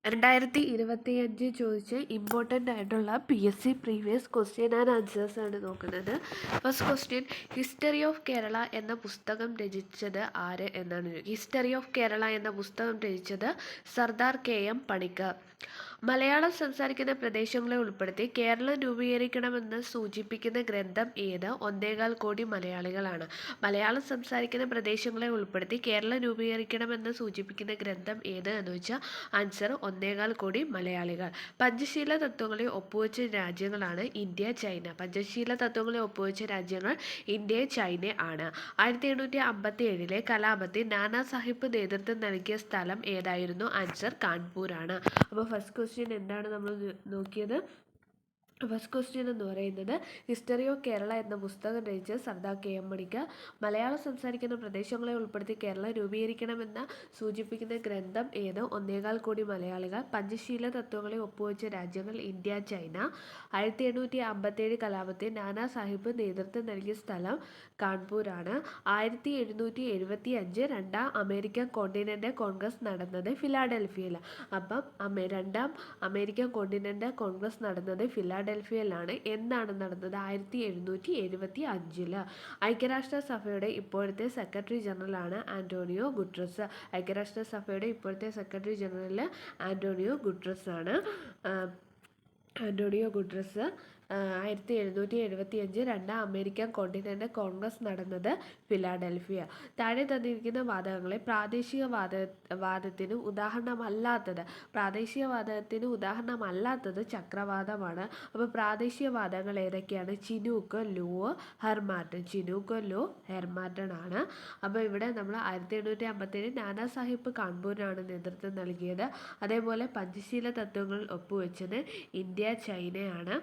2025 ചോദിച്ച ഇമ്പോർട്ടൻ്റ് ആയിട്ടുള്ള PSC previous question and answers ആണ് നോക്കുന്നത്. First question, history of Kerala എന്ന പുസ്തകം രചിച്ചത് ആര് എന്നാണ്. ഹിസ്റ്ററി ഓഫ് കേരള എന്ന പുസ്തകം രചിച്ചത് സർദാർ KM പണിക്കർ. മലയാളം സംസാരിക്കുന്ന പ്രദേശങ്ങളെ ഉൾപ്പെടുത്തി കേരളം രൂപീകരിക്കണമെന്ന് സൂചിപ്പിക്കുന്ന ഗ്രന്ഥം ഏത്? 1.25 കോടി മലയാളികളാണ്. മലയാളം സംസാരിക്കുന്ന പ്രദേശങ്ങളെ ഉൾപ്പെടുത്തി കേരളം രൂപീകരിക്കണമെന്ന് സൂചിപ്പിക്കുന്ന ഗ്രന്ഥം ഏത് എന്ന് വെച്ചാൽ ആൻസർ 1.25 കോടി മലയാളികൾ. പഞ്ചശീല തത്വങ്ങളെ ഒപ്പുവെച്ച രാജ്യങ്ങളാണ് ഇന്ത്യ, ചൈന. പഞ്ചശീല തത്വങ്ങളെ ഒപ്പുവെച്ച രാജ്യങ്ങൾ ഇന്ത്യ, ചൈന ആണ്. 1857 കലാപത്തിൽ നാനാ സാഹിബ് നേതൃത്വം നൽകിയ സ്ഥലം ഏതായിരുന്നു? ആൻസർ കാൺപൂർ ആണ്. അപ്പോൾ ഫസ്റ്റ് ക്വസ്റ്റ്യൻ എന്താണ് നമ്മൾ നോക്കിയത്? ഫസ്റ്റ് ക്വസ്റ്റ്യൻ എന്ന് പറയുന്നത് ഹിസ്റ്ററി ഓഫ് കേരള എന്ന പുസ്തകം രചിച്ച സർദാർ KM പണിക്കർ. മലയാളം സംസാരിക്കുന്ന പ്രദേശങ്ങളെ ഉൾപ്പെടുത്തി കേരളം രൂപീകരിക്കണമെന്ന് സൂചിപ്പിക്കുന്ന ഗ്രന്ഥം ഏത്? 1.25 കോടി മലയാളികൾ. പഞ്ചശീല തത്വങ്ങളെ ഒപ്പുവെച്ച രാജ്യങ്ങൾ ഇന്ത്യ, ചൈന. 1857 കലാപത്തിൽ നാനാ സാഹിബ് നേതൃത്വം നൽകിയ സ്ഥലം കാൺപൂരാണ്. 1775 രണ്ടാം അമേരിക്കൻ കോണ്ടിനെൻ്റൽ കോൺഗ്രസ് നടന്നത് ഫിലാഡൽഫിയയിൽ. അപ്പം രണ്ടാം അമേരിക്കൻ കോണ്ടിനെൻ്റൽ കോൺഗ്രസ് നടന്നത് ഫിലാഡൽഫിയയിലാണ്. എന്നാണ് നടന്നത്? 1775. ഐക്യരാഷ്ട്രസഭയുടെ ഇപ്പോഴത്തെ സെക്രട്ടറി ജനറലാണ് ആൻ്റോണിയോ ഗുട്രസ്. ഐക്യരാഷ്ട്രസഭയുടെ ഇപ്പോഴത്തെ സെക്രട്ടറി ജനറൽ ആൻ്റോണിയോ ഗുട്രസ് ആണ്. ആൻ്റോണിയോ ഗുട്രസ് 1775 രണ്ടാം അമേരിക്കൻ കോണ്ടിനെൻ്റൽ കോൺഗ്രസ് നടന്നത് ഫിലാഡൽഫിയ. താഴെ തന്നിരിക്കുന്ന വാതകങ്ങളെ പ്രാദേശികവാദത്തിന് ഉദാഹരണമല്ലാത്തത് ചക്രവാതമാണ്. അപ്പോൾ പ്രാദേശികവാദങ്ങൾ ഏതൊക്കെയാണ്? ചിനൂക്ക്, ലോ, ഹെർമാറ്റൺ ആണ്. അപ്പോൾ ഇവിടെ നമ്മൾ 1857 നാനാ സാഹിബ് കാൺപൂരിനാണ് നേതൃത്വം നൽകിയത്. അതേപോലെ പഞ്ചശീല തത്വങ്ങൾ ഒപ്പുവെച്ചത് ഇന്ത്യ, ചൈനയാണ്.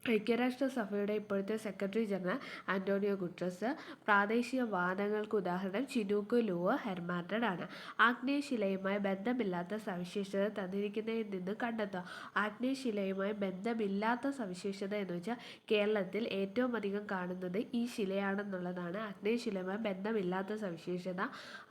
ഐക്യരാഷ്ട്രസഭയുടെ ഇപ്പോഴത്തെ സെക്രട്ടറി ജനറൽ ആൻ്റോണിയോ ഗുട്രസ്. പ്രാദേശികവാദങ്ങൾക്ക് ഉദാഹരണം ചിനൂക്ക്, ലോ, ഹെർമാറ്റൺ ആണ്. ആഗ്നേയശിലയുമായി ബന്ധമില്ലാത്ത സവിശേഷത തന്നിരിക്കുന്നതിൽ നിന്ന് കണ്ടെത്തുക. ആഗ്നേയശിലയുമായി ബന്ധമില്ലാത്ത സവിശേഷത എന്ന് വെച്ചാൽ കേരളത്തിൽ ഏറ്റവും അധികം കാണുന്നത് ഈ ശിലയാണെന്നുള്ളതാണ് ആഗ്നേയശിലയുമായി ബന്ധമില്ലാത്ത സവിശേഷത.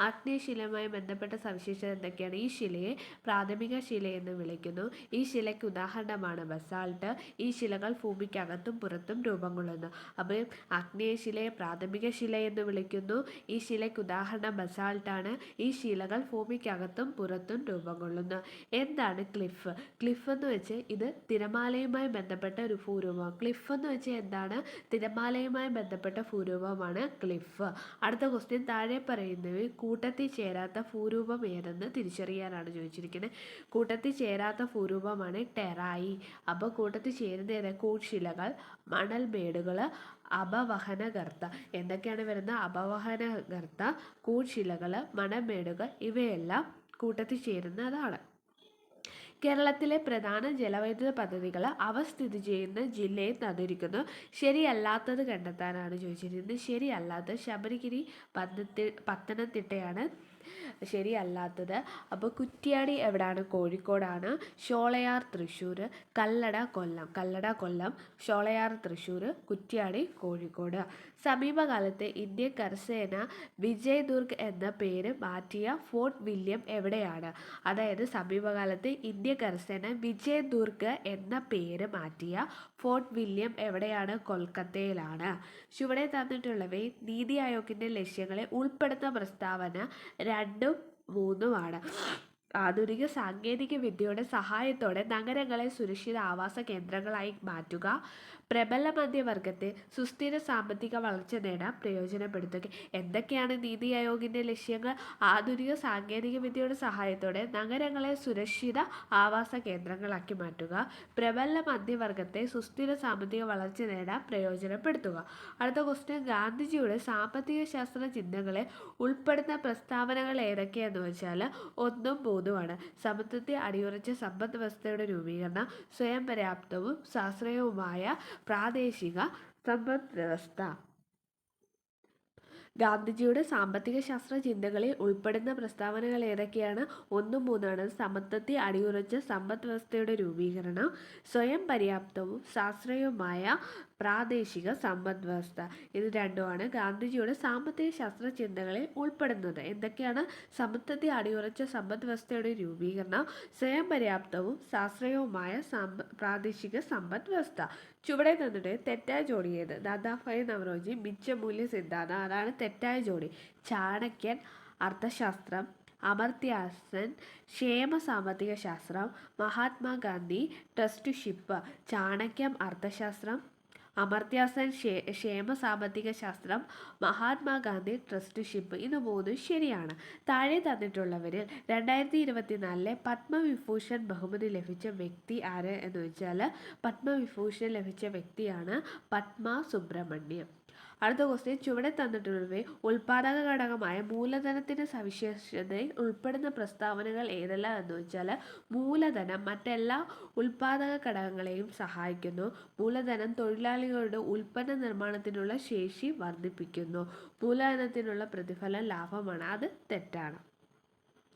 ആഗ്നേയശിലയുമായി ബന്ധപ്പെട്ട സവിശേഷത എന്തൊക്കെയാണ്? ഈ ശിലയെ പ്രാഥമിക ശിലയെന്ന് വിളിക്കുന്നു. ഈ ശിലയ്ക്ക് ഉദാഹരണമാണ് ബസാൾട്ട്. ഈ ശിലകൾ ഭൂമിക്കകത്തും പുറത്തും രൂപം കൊള്ളുന്നു. അപ്പോൾ ആഗ്നേയശിലയെ പ്രാഥമിക ശില എന്ന് വിളിക്കുന്നു. ഈ ശിലയ്ക്ക് ഉദാഹരണം ബസാൾട്ടാണ്. ഈ ശിലകൾ ഭൂമിക്കകത്തും പുറത്തും രൂപം കൊള്ളുന്നു. എന്താണ് ക്ലിഫ്? ക്ലിഫ് എന്ന് വെച്ച് ഇത് തിരമാലയുമായി ബന്ധപ്പെട്ട ഒരു ഭൂരൂപം. ക്ലിഫ് എന്ന് വെച്ച് എന്താണ്? തിരമാലയുമായി ബന്ധപ്പെട്ട ഭൂരൂപമാണ് ക്ലിഫ്. അടുത്ത ക്വസ്റ്റ്യൻ, താഴെ പറയുന്നവയിൽ കൂട്ടത്തിൽ ചേരാത്ത ഭൂരൂപം ഏതെന്ന് തിരിച്ചറിയാനാണ് ചോദിച്ചിരിക്കുന്നത്. കൂട്ടത്തിൽ ചേരാത്ത ഭൂരൂപമാണ് ടെറായി. അപ്പോൾ കൂട്ടത്തിൽ ചേരുന്ന കൂൺശിലകൾ, മണൽമേടുകൾ, അപവഹനഗർത്ത. എന്തൊക്കെയാണ് വരുന്നത്? അപവഹനഗർത്ത, കൂൺശിലകൾ, മണൽമേടുകൾ ഇവയെല്ലാം കൂട്ടത്തിൽ ചേരുന്നതാണ്. കേരളത്തിലെ പ്രധാന ജലവൈദ്യുത പദ്ധതികൾ അവ സ്ഥിതി ചെയ്യുന്ന ജില്ലയെ തന്നിരിക്കുന്നു. ശരിയല്ലാത്തത് കണ്ടെത്താനാണ് ചോദിച്ചിരിക്കുന്നത്. ശരിയല്ലാത്തത് ശബരിഗിരി പത്തനംതിട്ടയാണ് ശരിയല്ലാത്തത്. അപ്പോൾ കുറ്റ്യാടി എവിടെയാണ്? കോഴിക്കോടാണ്. ഷോളയാർ തൃശ്ശൂർ, കല്ലട കൊല്ലം, ഷോളയാർ തൃശ്ശൂർ, കുറ്റ്യാടി കോഴിക്കോട്. സമീപകാലത്ത് ഇന്ത്യൻ കരസേന വിജയ് ദുർഗ് എന്ന പേര് മാറ്റിയ ഫോർട്ട് വില്യം എവിടെയാണ്? അതായത് സമീപകാലത്ത് ഇന്ത്യൻ കരസേന വിജയ് ദുർഗ് എന്ന പേര് മാറ്റിയ ഫോർട്ട് വില്യം എവിടെയാണ്? കൊൽക്കത്തയിലാണ്. ചുവടെ തന്നിട്ടുള്ളവയിൽ നീതി ആയോഗിൻ്റെ ലക്ഷ്യങ്ങളെ ഉൾപ്പെടുന്ന പ്രസ്താവന 2ഉം 3ഉമാണ്. ആധുനിക സാങ്കേതിക വിദ്യയുടെ സഹായത്തോടെ നഗരങ്ങളെ സുരക്ഷിത ആവാസ കേന്ദ്രങ്ങളായി മാറ്റുക. പ്രബല മധ്യവർഗത്തെ സുസ്ഥിര സാമ്പത്തിക വളർച്ച നേടാൻ പ്രയോജനപ്പെടുത്തുക. എന്തൊക്കെയാണ് നീതി ആയോഗിൻ്റെ ലക്ഷ്യങ്ങൾ? ആധുനിക സാങ്കേതിക വിദ്യയുടെ സഹായത്തോടെ നഗരങ്ങളെ സുരക്ഷിത ആവാസ കേന്ദ്രങ്ങളാക്കി മാറ്റുക. പ്രബല മധ്യവർഗത്തെ സുസ്ഥിര സാമ്പത്തിക വളർച്ച നേടാൻ പ്രയോജനപ്പെടുത്തുക. അടുത്ത ക്വസ്റ്റ്യൻ, ഗാന്ധിജിയുടെ സാമ്പത്തിക ശാസ്ത്ര ചിന്തകളെ ഉൾപ്പെടുന്ന പ്രസ്താവനകൾ ഏതൊക്കെയാണെന്ന് വെച്ചാൽ 1ഉം 3ഉമാണ്. സമത്വത്തെ അടിയുറച്ച സമ്പദ് വ്യവസ്ഥയുടെ രൂപീകരണം, സ്വയം പര്യാപ്തവും സാശ്രയവുമായ പ്രാദേശിക സമ്പദ് വ്യവസ്ഥ. ഗാന്ധിജിയുടെ സാമ്പത്തിക ശാസ്ത്ര ചിന്തകളിൽ ഉൾപ്പെടുന്ന പ്രസ്താവനകൾ ഏതൊക്കെയാണ്? 1ഉം 3ഉമാണ്. സമത്വത്തെ അടിയുറച്ച സമ്പദ് വ്യവസ്ഥയുടെ രൂപീകരണം, സ്വയം പര്യാപ്തവും സാശ്രയവുമായ പ്രാദേശിക സമ്പദ് വ്യവസ്ഥ. ഇത് രണ്ടുമാണ് ഗാന്ധിജിയുടെ സാമ്പത്തിക ശാസ്ത്ര ചിന്തകളിൽ ഉൾപ്പെടുന്നത്. എന്തൊക്കെയാണ്? സമത്വത്തെ അടിയുറച്ച സമ്പദ് വ്യവസ്ഥയുടെ രൂപീകരണം, സ്വയം പര്യാപ്തവും സാശ്രയവുമായ പ്രാദേശിക സമ്പദ് വ്യവസ്ഥ. ചുവടെ തന്നിട്ട് തെറ്റായ ജോഡി ഏത്? ദാദാഭായ് നവറോജി മിച്ചമൂല്യ സിദ്ധാന്തം, അതാണ് തെറ്റായ ജോഡി. ചാണക്യൻ അർത്ഥശാസ്ത്രം, അമർത്യാസൻ ക്ഷേമ സാമ്പത്തിക ശാസ്ത്രം, മഹാത്മാഗാന്ധി ട്രസ്റ്റുഷിപ്പ്. ചാണക്യം അർത്ഥശാസ്ത്രം, അമർത്യാസൻ ക്ഷേമ സാമ്പത്തിക ശാസ്ത്രം, മഹാത്മാഗാന്ധി ട്രസ്റ്റുഷിപ്പ്. ഇത് മൂന്നും ശരിയാണ്. താഴെ തന്നിട്ടുള്ളവരിൽ 2024 പത്മവിഭൂഷൺ ബഹുമതി ലഭിച്ച വ്യക്തി ആര് എന്ന് വെച്ചാൽ പത്മവിഭൂഷൺ ലഭിച്ച വ്യക്തിയാണ് പത്മ സുബ്രഹ്മണ്യം. അടുത്ത ക്വസ്റ്റ്യൻ, ചുവടെ തന്നിട്ടുള്ളവയെ ഉൽപാദക ഘടകമായ മൂലധനത്തിൻ്റെ സവിശേഷതയിൽ ഉൾപ്പെടുന്ന പ്രസ്താവനകൾ ഏതെല്ലാം എന്ന് വെച്ചാൽ മൂലധനം മറ്റെല്ലാ ഉൽപാദക ഘടകങ്ങളെയും സഹായിക്കുന്നു. മൂലധനം തൊഴിലാളികളുടെ ഉൽപ്പന്ന നിർമ്മാണത്തിനുള്ള ശേഷി വർദ്ധിപ്പിക്കുന്നു. മൂലധനത്തിനുള്ള പ്രതിഫലം ലാഭമാണ്. അത് തെറ്റാണ്.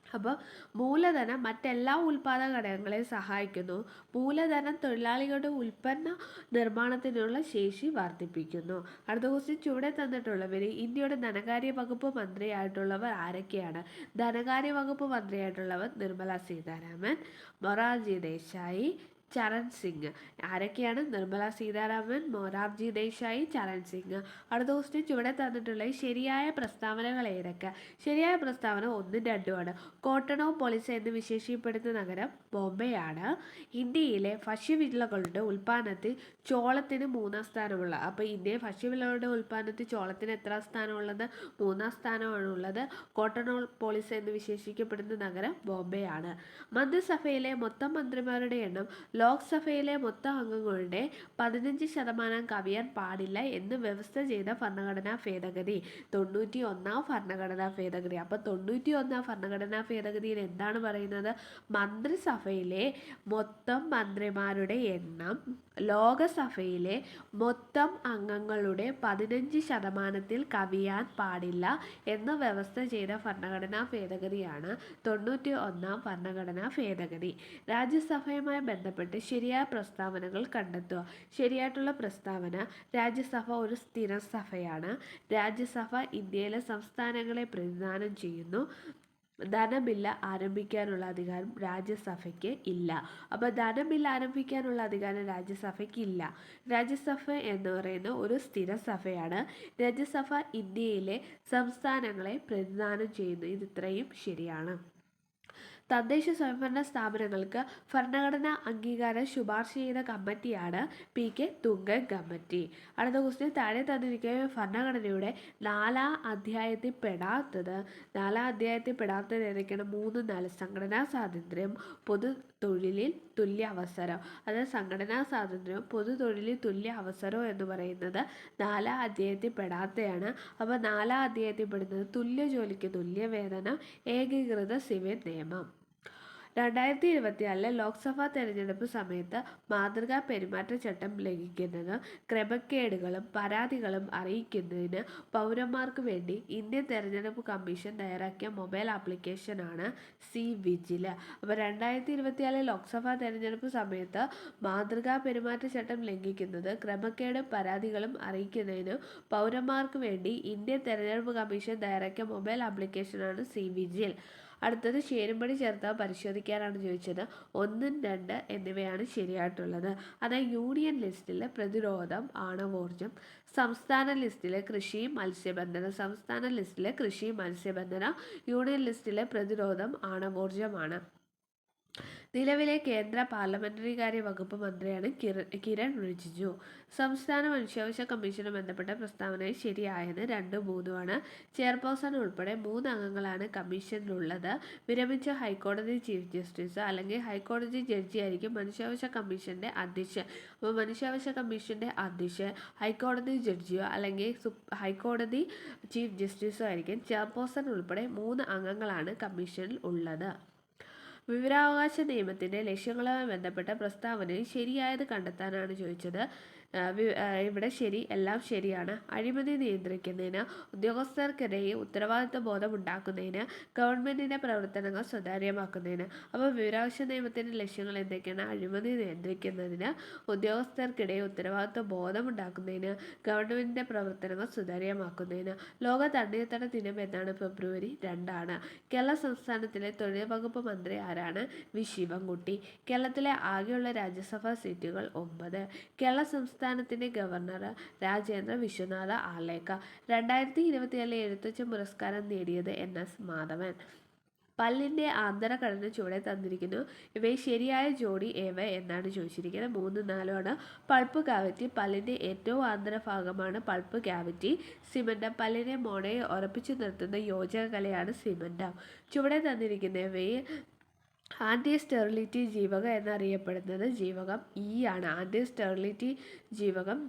അപ്പോൾ മൂലധനം മറ്റെല്ലാ ഉൽപാദക ഘടകങ്ങളെയും സഹായിക്കുന്നു. മൂലധനം തൊഴിലാളികളുടെ ഉൽപ്പന്ന നിർമ്മാണത്തിനുള്ള ശേഷി വർദ്ധിപ്പിക്കുന്നു. അടുത്ത ക്വസ്റ്റ്യൻ, ചുവടെ തന്നിട്ടുള്ളവർ ഇന്ത്യയുടെ ധനകാര്യ വകുപ്പ് മന്ത്രിയായിട്ടുള്ളവർ ആരൊക്കെയാണ്? ധനകാര്യ വകുപ്പ് മന്ത്രിയായിട്ടുള്ളവർ നിർമ്മല സീതാരാമൻ, മൊറാർജി ദേശായി, ചരൺ സിംഗ്. ആരൊക്കെയാണ്? നിർമ്മല സീതാരാമൻ, മൊറാർജി ദേശായി, ചരൺ സിംഗ്. അടുത്ത ക്വസ്റ്റ്യൻ, ചുവടെ തന്നിട്ടുള്ള ശരിയായ പ്രസ്താവനകൾ ഏതൊക്കെ? ശരിയായ പ്രസ്താവന 1ഉം 2ഉമാണ്. കോട്ടൺ ഓഫ് പോളിസി എന്ന് വിശേഷിക്കപ്പെടുന്ന നഗരം ബോംബെയാണ്. ഇന്ത്യയിലെ ഭക്ഷ്യവിളകളുടെ ഉൽപ്പാദനത്തിൽ ചോളത്തിന് 3ാം സ്ഥാനമുള്ള. അപ്പോൾ ഇന്ത്യയിൽ ഭക്ഷ്യവിളകളുടെ ഉൽപ്പാദനത്തിൽ ചോളത്തിന് എത്ര സ്ഥാനമുള്ളത്? 3ാം സ്ഥാനമാണുള്ളത്. കോട്ടൺ ഓഫ് പോളിസി എന്ന് വിശേഷിക്കപ്പെടുന്ന നഗരം ബോംബെയാണ്. മന്ത്രിസഭയിലെ മൊത്തം മന്ത്രിമാരുടെ എണ്ണം ലോക്സഭയിലെ മൊത്തം അംഗങ്ങളുടെ 15% കവിയാൻ പാടില്ല എന്ന് വ്യവസ്ഥ ചെയ്ത ഭരണഘടനാ ഭേദഗതി 91ാം ഭരണഘടനാ ഭേദഗതി. അപ്പോൾ 91ാം ഭരണഘടനാ ഭേദഗതിയിൽ എന്താണ് പറയുന്നത്? മന്ത്രിസഭയിലെ മൊത്തം മന്ത്രിമാരുടെ എണ്ണം ലോകസഭയിലെ മൊത്തം അംഗങ്ങളുടെ 15% കവിയാൻ പാടില്ല എന്ന് വ്യവസ്ഥ ചെയ്ത ഭരണഘടനാ ഭേദഗതിയാണ് 91ാം ഭരണഘടനാ ഭേദഗതി. രാജ്യസഭയുമായി ബന്ധപ്പെട്ട് ശരിയായ പ്രസ്താവനകൾ കണ്ടെത്തുക. ശരിയായിട്ടുള്ള പ്രസ്താവന, രാജ്യസഭ ഒരു സ്ഥിര സഭയാണ്. രാജ്യസഭ ഇന്ത്യയിലെ സംസ്ഥാനങ്ങളെ പ്രതിനിധാനം ചെയ്യുന്നു. ധനബില്ല് ആരംഭിക്കാനുള്ള അധികാരം രാജ്യസഭയ്ക്ക് ഇല്ല. അപ്പോൾ ധനബില്ല് ആരംഭിക്കാനുള്ള അധികാരം രാജ്യസഭയ്ക്ക് ഇല്ല. രാജ്യസഭ എന്ന് പറയുന്ന ഒരു സ്ഥിര സഭയാണ്. രാജ്യസഭ ഇന്ത്യയിലെ സംസ്ഥാനങ്ങളെ പ്രതിനിധാനം ചെയ്യുന്നു. ഇത് ഇത്രയും ശരിയാണ്. തദ്ദേശ സ്വയംഭരണ സ്ഥാപനങ്ങൾക്ക് ഭരണഘടനാ അംഗീകാരം ശുപാർശ ചെയ്ത കമ്മിറ്റിയാണ് PK തുംഗൻ കമ്മിറ്റി. അടുത്ത ക്വസ്റ്റ്യൻ, താഴെ തന്നിരിക്കുന്ന ഭരണഘടനയുടെ 4ാം അധ്യായത്തിൽ പെടാത്തത് ഏതൊക്കെയാണ്? 3, 4 സംഘടനാ സ്വാതന്ത്ര്യം, പൊതു തൊഴിലിൽ തുല്യ അവസരം. അതായത് സംഘടനാ സ്വാതന്ത്ര്യവും പൊതു തൊഴിലിൽ തുല്യ അവസരവും എന്ന് പറയുന്നത് 4ാം അധ്യായത്തിൽ പെടാത്തതാണ്. അപ്പോൾ 4ാം അധ്യായത്തിൽ പെടുന്നത് തുല്യ ജോലിക്ക് തുല്യ വേതനം, ഏകീകൃത സിവിൽ നിയമം. 2024 ലോക്സഭാ തെരഞ്ഞെടുപ്പ് സമയത്ത് മാതൃകാ പെരുമാറ്റച്ചട്ടം ലംഘിക്കുന്നത് ക്രമക്കേടുകളും പരാതികളും അറിയിക്കുന്നതിന് പൗരന്മാർക്ക് വേണ്ടി ഇന്ത്യൻ തെരഞ്ഞെടുപ്പ് കമ്മീഷൻ തയ്യാറാക്കിയ മൊബൈൽ ആപ്ലിക്കേഷനാണ് C-Vigil. അപ്പോൾ 2024 ലോക്സഭാ തെരഞ്ഞെടുപ്പ് സമയത്ത് മാതൃകാ പെരുമാറ്റച്ചട്ടം ലംഘിക്കുന്നത് ക്രമക്കേടും പരാതികളും അറിയിക്കുന്നതിന് പൗരന്മാർക്ക് വേണ്ടി ഇന്ത്യൻ തെരഞ്ഞെടുപ്പ് കമ്മീഷൻ തയ്യാറാക്കിയ മൊബൈൽ ആപ്ലിക്കേഷനാണ് C-Vigil. അടുത്തത് ചേരുംപടി ചേർത്ത് പരിശോധിക്കാനാണ് ചോദിച്ചത്. 1, 2 എന്നിവയാണ് ശരിയായിട്ടുള്ളത്. അതായത് യൂണിയൻ ലിസ്റ്റിൽ പ്രതിരോധം, ആണവോർജം. സംസ്ഥാന ലിസ്റ്റിലെ കൃഷിയും മത്സ്യബന്ധനം. സംസ്ഥാന ലിസ്റ്റിലെ കൃഷിയും മത്സ്യബന്ധനം. യൂണിയൻ ലിസ്റ്റിലെ പ്രതിരോധം, ആണവോർജമാണ്. നിലവിലെ കേന്ദ്ര പാർലമെന്ററി കാര്യ വകുപ്പ് മന്ത്രിയാണ് കിരൺ റിജിജു. സംസ്ഥാന മനുഷ്യാവകാശ കമ്മീഷനുമായി ബന്ധപ്പെട്ട പ്രസ്താവന ശരിയായത് 2, 3ആണ്. ചെയർപേഴ്സൺ ഉൾപ്പെടെ 3 അംഗങ്ങളാണ് കമ്മീഷനിലുള്ളത്. വിരമിച്ച ഹൈക്കോടതി ചീഫ് ജസ്റ്റിസ് അല്ലെങ്കിൽ ഹൈക്കോടതി ജഡ്ജിയായിരിക്കും മനുഷ്യാവകാശ കമ്മീഷൻ്റെ അധ്യക്ഷൻ. അപ്പോൾ മനുഷ്യാവകാശ കമ്മീഷൻ്റെ അധ്യക്ഷൻ ഹൈക്കോടതി ജഡ്ജിയോ അല്ലെങ്കിൽ ഹൈക്കോടതി ചീഫ് ജസ്റ്റിസോ ആയിരിക്കും. ചെയർപേഴ്സൺ ഉൾപ്പെടെ 3 അംഗങ്ങളാണ് കമ്മീഷനിൽ ഉള്ളത്. വിവരാവകാശ നിയമത്തിൻ്റെ ലക്ഷ്യങ്ങളുമായി ബന്ധപ്പെട്ട പ്രസ്താവനയിൽ ശരിയായത് കണ്ടെത്താനാണ് ചോദിച്ചത്. ഇവിടെ ശരി, എല്ലാം ശരിയാണ്. അഴിമതി നിയന്ത്രിക്കുന്നതിന്, ഉദ്യോഗസ്ഥർക്കിടയിൽ ഉത്തരവാദിത്വ ബോധം ഉണ്ടാക്കുന്നതിന്, ഗവൺമെന്റിന്റെ പ്രവർത്തനങ്ങൾ സുതാര്യമാക്കുന്നതിന്. അപ്പോൾ വിവരാവകാശ നിയമത്തിന്റെ ലക്ഷ്യങ്ങൾ എന്തൊക്കെയാണ്? അഴിമതി നിയന്ത്രിക്കുന്നതിന്, ഉദ്യോഗസ്ഥർക്കിടയിൽ ഉത്തരവാദിത്വ ബോധം ഉണ്ടാക്കുന്നതിന്, ഗവൺമെന്റിന്റെ പ്രവർത്തനങ്ങൾ സുതാര്യമാക്കുന്നതിന്. ലോക തണ്ണീർത്തട ദിനം എന്നാണ്? ഫെബ്രുവരി 2 കേരള സംസ്ഥാനത്തിലെ തൊഴിൽ വകുപ്പ് മന്ത്രി ആരാണ്? വി ശിവൻകുട്ടി. കേരളത്തിലെ ആകെയുള്ള രാജ്യസഭാ സീറ്റുകൾ 9. കേരള സംസ്ഥാനത്തിന്റെ ഗവർണർ രാജേന്ദ്ര വിശ്വനാഥ ആർലേക്കർ. 2024 എഴുത്തച്ഛൻ പുരസ്കാരം നേടിയത് NS മാധവൻ. പല്ലിന്റെ ആന്തരഘടന ചുവടെ തന്നിരിക്കുന്നു. ഇവയിൽ ശരിയായ ജോഡി ഏവ എന്നാണ് ചോദിച്ചിരിക്കുന്നത്. 3, 4 പൾപ്പ് കാവിറ്റി. പല്ലിന്റെ ഏറ്റവും ആന്തരഭാഗമാണ് പൾപ്പ് കാവിറ്റി. സിമന്റം. പല്ലിനെ മോണയിൽ ഉറപ്പിച്ചു നിർത്തുന്ന യോജക കലയാണ് സിമന്റം. ചുവടെ തന്നിരിക്കുന്നവയിൽ ആൻറ്റി സ്റ്റെറിലിറ്റി ജീവകം എന്നറിയപ്പെടുന്നത് ജീവകം E ആണ്. ആൻറ്റി സ്റ്റെറിലിറ്റി ജീവകം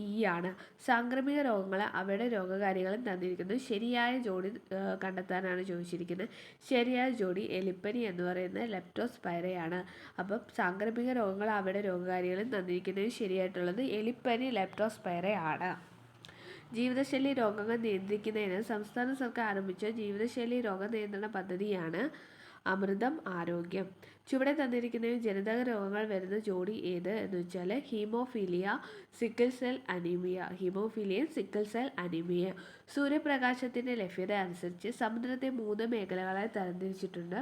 E ആണ്. സാംക്രമിക രോഗങ്ങൾ അവയുടെ രോഗകാരികളും തന്നിരിക്കുന്നു. ശരിയായ ജോഡി കണ്ടെത്താനാണ് ചോദിച്ചിരിക്കുന്നത്. ശരിയായ ജോഡി എലിപ്പനി എന്ന് പറയുന്നത് ലെപ്റ്റോസ്പൈറയാണ്. അപ്പം സാംക്രമിക രോഗങ്ങൾ അവയുടെ രോഗകാരികളും തന്നിരിക്കുന്നത് ശരിയായിട്ടുള്ളത് എലിപ്പനി ലെപ്റ്റോസ്പൈറയാണ്. ജീവിതശൈലി രോഗങ്ങൾ നിയന്ത്രിക്കുന്നതിന് സംസ്ഥാന സർക്കാർ ആരംഭിച്ച ജീവിതശൈലി രോഗ നിയന്ത്രണ പദ്ധതിയാണ് അമൃതം ആരോഗ്യം. ചുവടെ തന്നിരിക്കുന്നതിൽ ജനിതക രോഗങ്ങൾ വരുന്ന ജോഡി ഏത് എന്ന് വെച്ചാൽ haemophilia, sickle cell anaemia. Haemophilia, sickle cell anaemia. സൂര്യപ്രകാശത്തിൻ്റെ ലഭ്യത അനുസരിച്ച് സമുദ്രത്തെ 3 മേഖലകളായി തരംതിരിച്ചിട്ടുണ്ട്.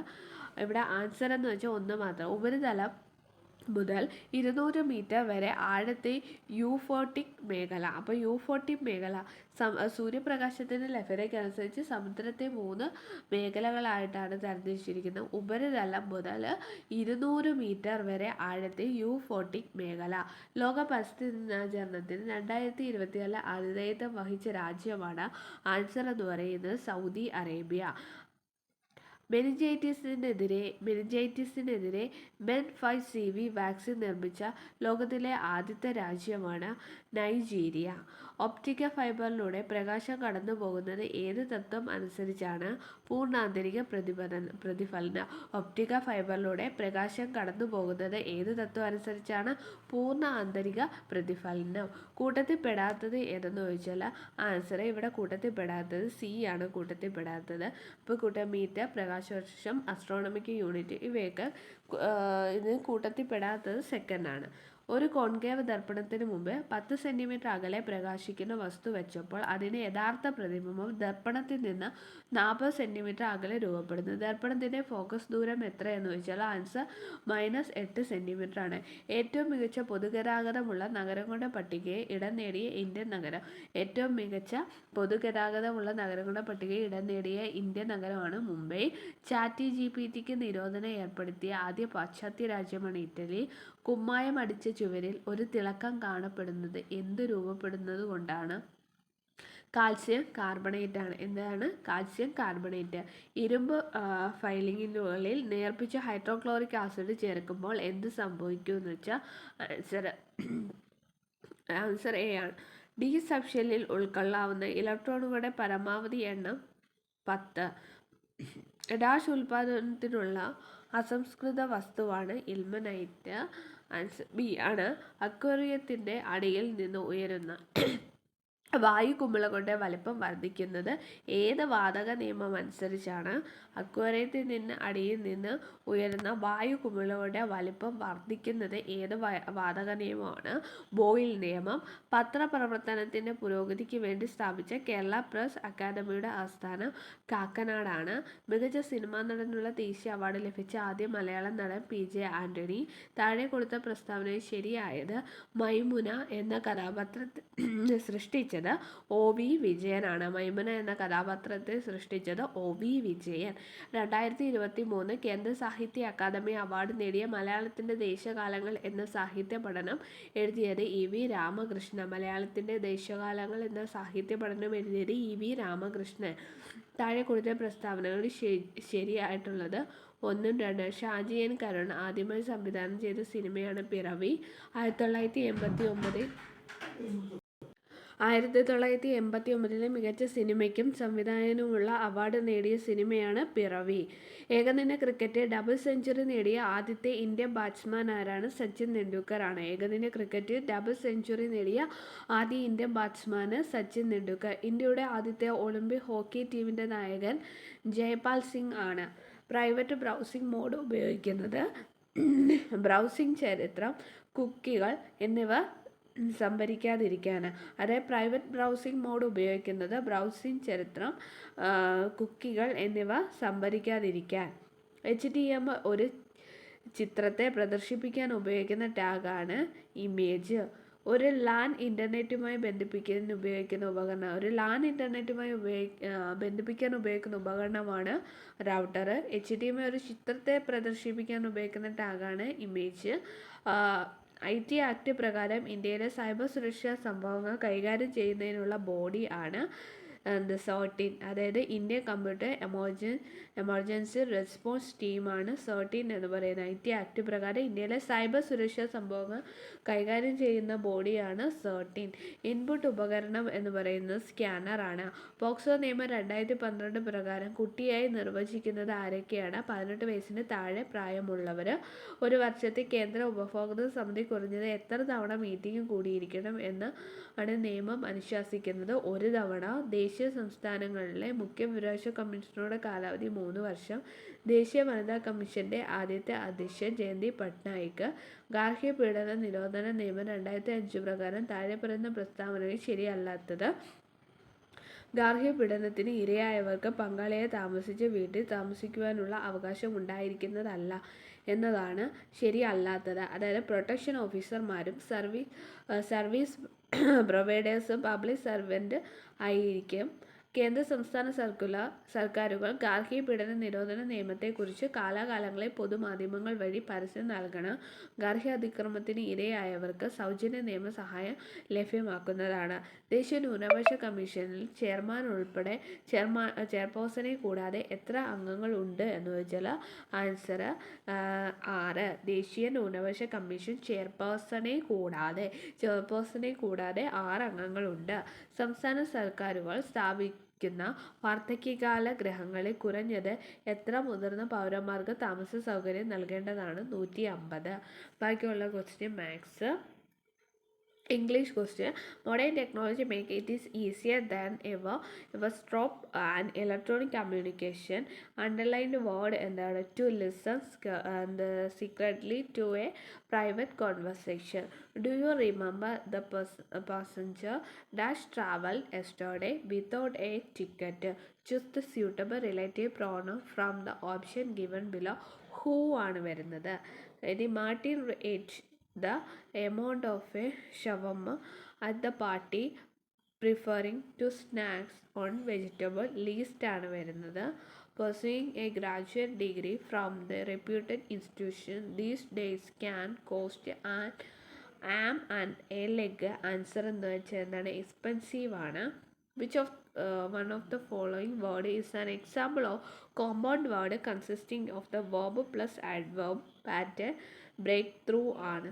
ഇവിടെ ആൻസർ എന്ന് വെച്ചാൽ 1 മാത്രം. ഉപരിതലം മുതൽ 200 മീറ്റർ വരെ ആഴത്തെ യൂഫോട്ടിക് മേഖല. അപ്പോൾ യൂഫോട്ടിക് മേഖല സൂര്യപ്രകാശത്തിൻ്റെ ലഭ്യതയ്ക്കനുസരിച്ച് സമുദ്രത്തെ 3 മേഖലകളായിട്ടാണ് തരംതിരിച്ചിരിക്കുന്നത്. ഉപരിതലം മുതൽ 200 മീറ്റർ വരെ ആഴത്തെ യൂഫോട്ടിക് മേഖല. ലോക പരിസ്ഥിതി ദിനാചരണത്തിന് 2024 ആതിഥേയത്വം വഹിച്ച രാജ്യമാണ്? ആൻസർ എന്ന് പറയുന്നത് സൗദി അറേബ്യ. മെനിഞ്ചൈറ്റിസിനെതിരെ MEN5CV വാക്സിൻ നിർമ്മിച്ച ലോകത്തിലെ ആദ്യത്തെ രാജ്യമാണ് നൈജീരിയ. ഒപ്റ്റിക്കൽ ഫൈബറിലൂടെ പ്രകാശം കടന്നു പോകുന്നത് ഏത് തത്വം അനുസരിച്ചാണ്? പൂർണ്ണാന്തരിക പ്രതിഫലനം. ഒപ്റ്റിക്കൽ ഫൈബറിലൂടെ പ്രകാശം കടന്നു പോകുന്നത് ഏത് തത്വം അനുസരിച്ചാണ്? പൂർണ്ണ ആന്തരിക പ്രതിഫലനം. കൂട്ടത്തിൽപ്പെടാത്തത് ഏതെന്ന് ചോദിച്ചാൽ ആൻസർ ഇവിടെ കൂട്ടത്തിൽപ്പെടാത്തത് C ആണ്. കൂട്ടത്തിൽപ്പെടാത്തത് ഇപ്പോൾ മീറ്റർ, പ്രകാശവർഷം, അസ്ട്രോണമിക്കൽ യൂണിറ്റ് ഇവയൊക്കെ ഇത് കൂട്ടത്തിൽപ്പെടാത്തത് സെക്കൻഡാണ്. ഒരു കോൺകേവ് ദർപ്പണത്തിന് മുമ്പ് 10 സെൻറ്റിമീറ്റർ അകലെ പ്രകാശിക്കുന്ന വസ്തു വെച്ചപ്പോൾ അതിൻ്റെ യഥാർത്ഥ പ്രതിബിംബം ദർപ്പണത്തിൽ നിന്ന് 40 സെൻറ്റിമീറ്റർ അകലെ രൂപപ്പെടുന്നു. ദർപ്പണത്തിൻ്റെ ഫോക്കസ് ദൂരം എത്രയെന്ന് ചോദിച്ചാൽ ആൻസർ -8 സെൻറ്റിമീറ്റർ ആണ്. ഏറ്റവും മികച്ച പൊതുഗതാഗതമുള്ള നഗരങ്ങളുടെ പട്ടികയിൽ ഇടം നേടിയ ഇന്ത്യൻ നഗരം. ഏറ്റവും മികച്ച പൊതുഗതാഗതമുള്ള നഗരങ്ങളുടെ പട്ടികയിൽ ഇടം നേടിയ ഇന്ത്യൻ നഗരമാണ് മുംബൈ. ChatGPTക്ക് നിരോധനം ഏർപ്പെടുത്തിയ ആദ്യ പാശ്ചാത്യ രാജ്യമാണ് ഇറ്റലി. കുമ്മായം അടിച്ച ചുവരിൽ ഒരു തിളക്കം കാണപ്പെടുന്നത് എന്ത് രൂപപ്പെടുന്നത് കൊണ്ടാണ്? കാൽസ്യം കാർബണേറ്റ് ആണ്. എന്താണ്? Calcium carbonate. ഇരുമ്പ് ഫൈലിങ്ങിനുള്ളിൽ നേർപ്പിച്ച ഹൈഡ്രോക്ലോറിക് ആസിഡ് ചേർക്കുമ്പോൾ എന്ത് സംഭവിക്കുമെന്ന് വെച്ചാൽ ആൻസർ A ആണ്. D സബ്ഷെല്ലിൽ ഉൾക്കൊള്ളാവുന്ന ഇലക്ട്രോണുകളുടെ പരമാവധി എണ്ണം 10. ഡാഷ് ഉൽപാദനത്തിനുള്ള അസംസ്കൃത വസ്തുവാണ് ഇൽമനൈറ്റ്. ആൻസർ B ആണ്. അക്വേറിയത്തിൻ്റെ അടിയിൽ നിന്ന് ഉയരുന്ന വായു കുമിളകളുടെ വലിപ്പം വർദ്ധിക്കുന്നത് ഏത് വാതക നിയമം അനുസരിച്ചാണ്? അക്വേറിയത്തിൽ നിന്ന് അടിയിൽ നിന്ന് ഉയരുന്ന വായു കുമിളകളുടെ വലിപ്പം വർദ്ധിക്കുന്നത് ഏത് വാതക നിയമമാണ്? ബോയിൽ നിയമം. പത്രപ്രവർത്തനത്തിൻ്റെ പുരോഗതിക്ക് വേണ്ടി സ്ഥാപിച്ച കേരള പ്രസ് അക്കാദമിയുടെ ആസ്ഥാനം കാക്കനാടാണ്. മികച്ച സിനിമാ നടനുള്ള ദേശീയ അവാർഡ് ലഭിച്ച ആദ്യ മലയാളം നടൻ PJ ആൻ്റണി. താഴെ കൊടുത്ത പ്രസ്താവനയിൽ ശരിയായത്? മൈമുന എന്ന കഥാപാത്രത്തെ സൃഷ്ടിച്ചത് OV വിജയനാണ്. മൈമുന എന്ന കഥാപാത്രത്തെ സൃഷ്ടിച്ചത് OV വിജയൻ. 2023 കേന്ദ്ര സാഹിത്യ അക്കാദമി അവാർഡ് നേടിയ മലയാളത്തിൻ്റെ ദേശകാലങ്ങൾ എന്ന സാഹിത്യ പഠനം എഴുതിയത് EV രാമകൃഷ്ണൻ. മലയാളത്തിൻ്റെ ദേശകാലങ്ങൾ എന്ന സാഹിത്യ പഠനം എഴുതിയത് EV രാമകൃഷ്ണൻ. താഴെ കൊടുത്ത പ്രസ്താവനകളിൽ ശരിയായിട്ടുള്ളത് 1, 2. ഷാജി N കരുൺ ആദ്യമായി സംവിധാനം ചെയ്ത സിനിമയാണ് പിറവി. 1989 1989 മികച്ച സിനിമയ്ക്കും സംവിധായകനുമുള്ള അവാർഡ് നേടിയ സിനിമയാണ് പിറവി. ഏകദിന ക്രിക്കറ്റിൽ ഡബിൾ സെഞ്ചുറി നേടിയ ആദ്യത്തെ ഇന്ത്യൻ ബാറ്റ്സ്മാൻ ആരാണ്? സച്ചിൻ തെണ്ടുൽക്കർ ആണ്. ഏകദിന ക്രിക്കറ്റിൽ ഡബിൾ സെഞ്ചുറി നേടിയ ആദ്യ ഇന്ത്യൻ ബാറ്റ്സ്മാൻ സച്ചിൻ തെണ്ടുൽക്കർ. ഇന്ത്യയുടെ ആദ്യത്തെ ഒളിമ്പിക് ഹോക്കി ടീമിൻ്റെ നായകൻ ജയ്പാൽ സിംഗ് ആണ്. പ്രൈവറ്റ് ബ്രൗസിംഗ് മോഡ് ഉപയോഗിക്കുന്നത് ബ്രൗസിംഗ് ചരിത്രം, കുക്കികൾ എന്നിവ സംഭരിക്കാതിരിക്കാനാണ്. അതായത് പ്രൈവറ്റ് ബ്രൗസിംഗ് മോഡ് ഉപയോഗിക്കുന്നത് ബ്രൗസിംഗ് ചരിത്രം, കുക്കികൾ എന്നിവ സംഭരിക്കാതിരിക്കാൻ. HTML ഒരു ചിത്രത്തെ പ്രദർശിപ്പിക്കാൻ ഉപയോഗിക്കുന്ന ടാഗാണ് ഇമേജ്. ഒരു ലാൻ ഇൻ്റർനെറ്റുമായി ബന്ധിപ്പിക്കാൻ ഉപയോഗിക്കുന്ന ഉപകരണമാണ് റൗട്ടർ. HTML ഒരു ചിത്രത്തെ പ്രദർശിപ്പിക്കാൻ ഉപയോഗിക്കുന്ന ടാഗാണ് ഇമേജ്. IT ആക്ട് പ്രകാരം ഇന്ത്യയിലെ സൈബർ സുരക്ഷാ സംഭവങ്ങൾ കൈകാര്യം ചെയ്യുന്നതിനുള്ള ബോഡി ആണ് CERT-IN. അതായത് ഇന്ത്യൻ കമ്പ്യൂട്ടർ എമർജൻസി റെസ്പോൺസ് ടീമാണ് CERT-IN എന്ന് പറയുന്നത്. IT ആക്ട് പ്രകാരം ഇന്ത്യയിലെ സൈബർ സുരക്ഷാ സംഭവങ്ങൾ കൈകാര്യം ചെയ്യുന്ന ബോഡിയാണ് CERT-IN. ഇൻപുട്ട് ഉപകരണം എന്ന് പറയുന്നത് സ്കാനർ ആണ്. പോക്സോ നിയമം 2012 പ്രകാരം കുട്ടിയായി നിർവചിക്കുന്നത് ആരൊക്കെയാണ്? 18 വയസ്സിന് താഴെ പ്രായമുള്ളവർ. ഒരു വർഷത്തിൽ കേന്ദ്ര ഉപഭോക്തൃ സമിതി കുറഞ്ഞത് എത്ര തവണ മീറ്റിംഗ് കൂടിയിരിക്കണം എന്ന് ആണ് നിയമം അനുശാസിക്കുന്നത്? ഒരു തവണ. ദേശീയ സംസ്ഥാനങ്ങളിലെ മുഖ്യ വിവരാവകാശ കമ്മീഷണറുടെ കാലാവധി 3 വർഷം. ദേശീയ വനിതാ കമ്മീഷന്റെ ആദ്യത്തെ അധ്യക്ഷൻ ജയന്തി പട്നായിക്. ഗാർഹിക പീഡന നിരോധന നിയമം 2005 പ്രകാരം താഴെ പറയുന്ന പ്രസ്താവനകൾ ശരിയല്ലാത്തത്: ഗാർഹിക പീഡനത്തിന് ഇരയായവർക്ക് പങ്കാളിയെ താമസിച്ച വീട്ടിൽ താമസിക്കുവാനുള്ള അവകാശം ഉണ്ടായിരിക്കുന്നതല്ല എന്നതാണ് ശരിയല്ലാത്തത്. അതായത് പ്രൊട്ടക്ഷൻ ഓഫീസർമാരും സർവീസ് പ്രൊവൈഡേഴ്സും പബ്ലിക് സർവൻ്റ് ആയിരിക്കും. കേന്ദ്ര സംസ്ഥാന സർക്കാരുകൾ ഗാർഹിക പീഡന നിരോധന നിയമത്തെക്കുറിച്ച് കാലാകാലങ്ങളിൽ പൊതുമാധ്യമങ്ങൾ വഴി പരസ്യം നൽകണം. ഗാർഹിക അതിക്രമത്തിന് ഇരയായവർക്ക് സൗജന്യ നിയമസഹായം ലഭ്യമാക്കുന്നതാണ്. ദേശീയ ന്യൂനപക്ഷ കമ്മീഷനിൽ ചെയർപേഴ്സണെ കൂടാതെ എത്ര അംഗങ്ങൾ ഉണ്ട് എന്ന് ചോദിച്ചാൽ ആൻസർ 6. ദേശീയ ന്യൂനപക്ഷ കമ്മീഷൻ ചെയർപേഴ്സണെ കൂടാതെ 6 അംഗങ്ങളുണ്ട്. സംസ്ഥാന സർക്കാരുകൾ സ്ഥാപിക്കുന്ന വാർദ്ധക്യകാല ഗൃഹങ്ങളിൽ കുറഞ്ഞത് എത്ര മുതിർന്ന പൗരന്മാർക്ക് താമസ സൗകര്യം നൽകേണ്ടതാണ്? 150. ബാക്കിയുള്ള question maths. English question. Modern technology make it is easier than ever stop and electronic communication. Underlined word എന്താണ്? To listen and secretly to a private conversation. Do you remember the passenger dash travel yesterday without a ticket? Choose the suitable relative pronoun from the option given below. Who ആണ് വരുന്നത്? Martin ate the amount of a shawarma at the party, preferring to snacks on vegetable. Least ആണ് വരുന്നത്. Pursuing a graduate degree from the reputed institution these days can cost an arm and a leg. Answer എന്ന് വെച്ചാൽ എന്താണ്? Expensive ആണ്. Which of one of the following word is an example of compound word consisting of the verb plus adverb pattern? Breakthrough ആണ്.